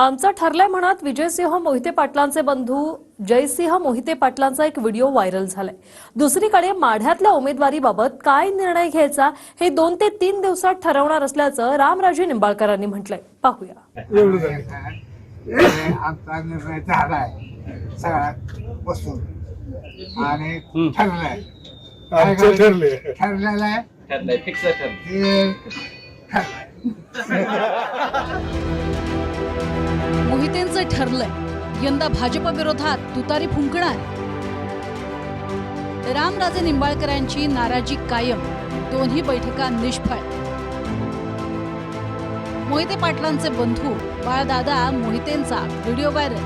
आमचं ठरलंय म्हणत विजयसिंह मोहिते पाटलांचे बंधू जयसिंह मोहिते पाटलांचा एक व्हिडिओ व्हायरल झालाय। दुसरीकडे माढ्यातल्या उमेदवारीबाबत काय निर्णय घ्यायचा हे 2 ते 3 दिवसात ठरवणार असल्याचं रामराजे निंबाळकरांनी म्हटलंय। पाहूया। आमचा निर्णय झालाय सगळ्यात बसून आणि ठरलाय ठरलेलं फिक्स मोहितेंचं ठरलंय यंदा भाजप विरोधात तुतारी फुंकणार। रामराजे निंबाळकरांची नाराजी कायम, दोन्ही बैठका निष्फळ। मोहिते पाटलांचे बंधू बाळदादा मोहितेंचा व्हिडिओ व्हायरल।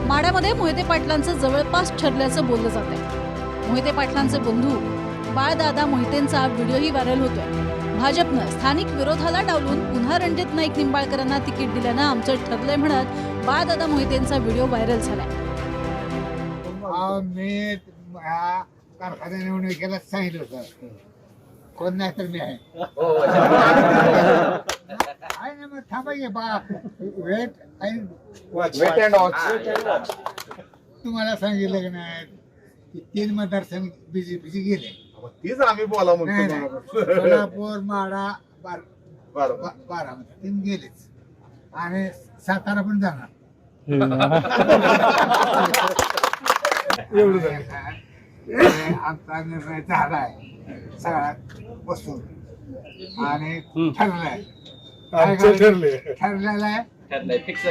माढ्यामध्ये मोहिते पाटलांचं जवळपास ठरल्याचं बोललं जात आहे। मोहिते पाटलांचे बंधू बाळदादा मोहितेंचा व्हिडिओही व्हायरल होतोय। भाजपनं स्थानिक विरोधाला डावलून पुन्हा रणजित नाईक निंबाळकरांना तिकीट दिल्यानं आमचं ठरलंय म्हणत बाळदादा मोहितेंचा व्हिडिओ व्हायरल झालाय। मी कारखान्या निवडणुकीला सांगितलं होतं कोण नाही तर मी आहे ना। मग थांबाय बा वेट तुम्हाला सांगितलं की नाही 3 मतदारसंघ बीजेपीचे गेले। तीच आम्ही बोला म्हणतो सोलापूर माढा बारामती 3 गेलेच आणि सातारा पण जाणार। आमचा निर्णय झालाय सगळ्यात बसून आणि ठरलाय फिक्स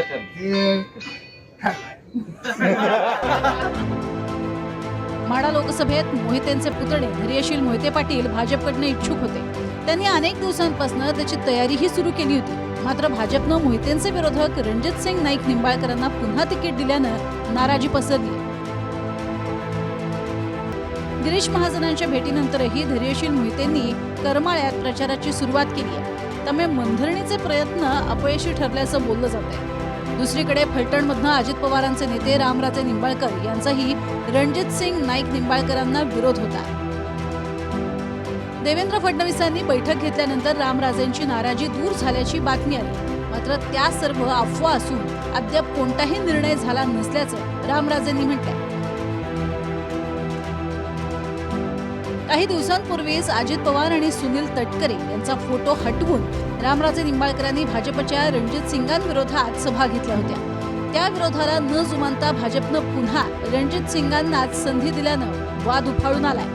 माढा लोकसभेत मोहितेंचे पुतणे धैर्यशील मोहिते पाटील भाजपकडनं इच्छुक होते। त्यांनी अनेक दिवसांपासून त्याची तयारीही सुरू केली होती। मात्र भाजपनं मोहितेंचे विरोधक रणजित सिंग नाईक निंबाळकरांना पुन्हा तिकीट दिल्यानं नाराजी पसरली। गिरीश महाजनांच्या भेटीनंतरही धैर्यशील मोहितेंनी करमाळ्यात प्रचाराची सुरुवात केली आहे। त्यामुळे मनधरणीचे प्रयत्न अपयशी ठरल्याचं बोललं जात आहे। दुसरीकडे फलटणमधनं अजित पवारांचे नेते रामराजे निंबाळकर यांचाही रणजित सिंग नाईक निंबाळकरांना विरोध होता। देवेंद्र फडणवीसांनी बैठक घेतल्यानंतर रामराजेंची नाराजी दूर झाल्याची बातमी आली। मात्र त्या सर्व अफवा असून अद्याप कोणताही निर्णय झाला नसल्याचं रामराजेंनी म्हटलंय। काही दिवसांपूर्वीच अजित पवार आणि सुनील तटकरे यांचा फोटो हटवून रामराजे निंबाळकरांनी भाजपच्या रणजित सिंगांविरोधात सभा घेतल्या होत्या। त्या विरोधाला न जुमानता भाजपनं पुन्हा रणजित सिंगांनाच संधी दिल्यानं वाद उफाळून आलाय।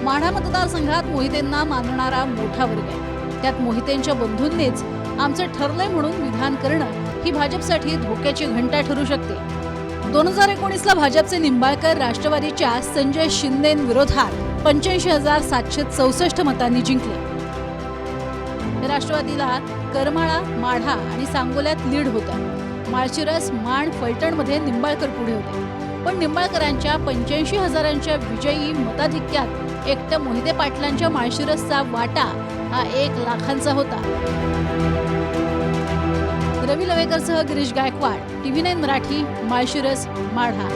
माढा मतदारसंघात मोहितेंना मानणारा मोठा वर्ग आहे। त्यात मोहितेंच्या बंधूंनीच आमचं ठरलंय म्हणून विधान करणं ही भाजपसाठी धोक्याची घंटा ठरू शकते। 2019ला भाजपचे निंबाळकर राष्ट्रवादीच्या संजय शिंदेंविरोधात 85,764 मतांनी जिंकले। राष्ट्रवादीला करमाळा, माढा आणि सांगोल्यात लीड होता। माळशिरस, माण, फलटणमध्ये निंबाळकर पुढे होते। पण निंबाळकरांच्या 85,000च्या विजयी मताधिक्यात एकट्या मोहिते पाटलांच्या माळशिरसचा वाटा हा 1 लाखांचा होता। रवी लवेकरसह गिरीश गायकवाड, TV9 मराठी, माळशिरस, माढा।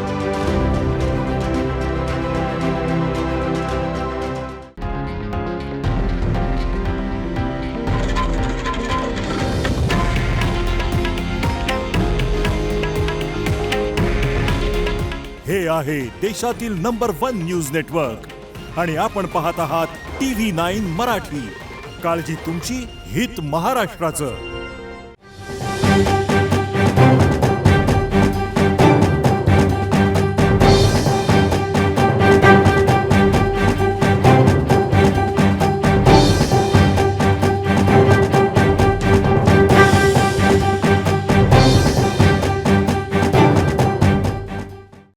हे आहे देशातील नंबर 1 न्यूज नेटवर्क आणि आपण पाहत आहात TV9 मराठी। काळजी तुमची, हित महाराष्ट्राचं।